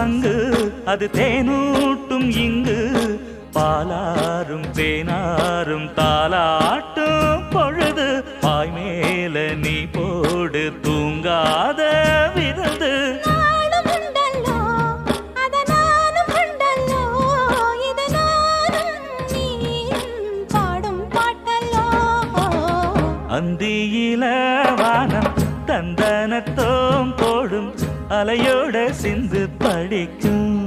சங்கு அது தேனூட்டும் இங்கு பாலாரும் தேனாரும் தாலாட்டும் பொழுது பாய் மேல நீ போடு தூங்காத விருந்து அந்தியில வானம் தந்தனத்தோம் போடும் அலையோட சிந்து படிக்கும்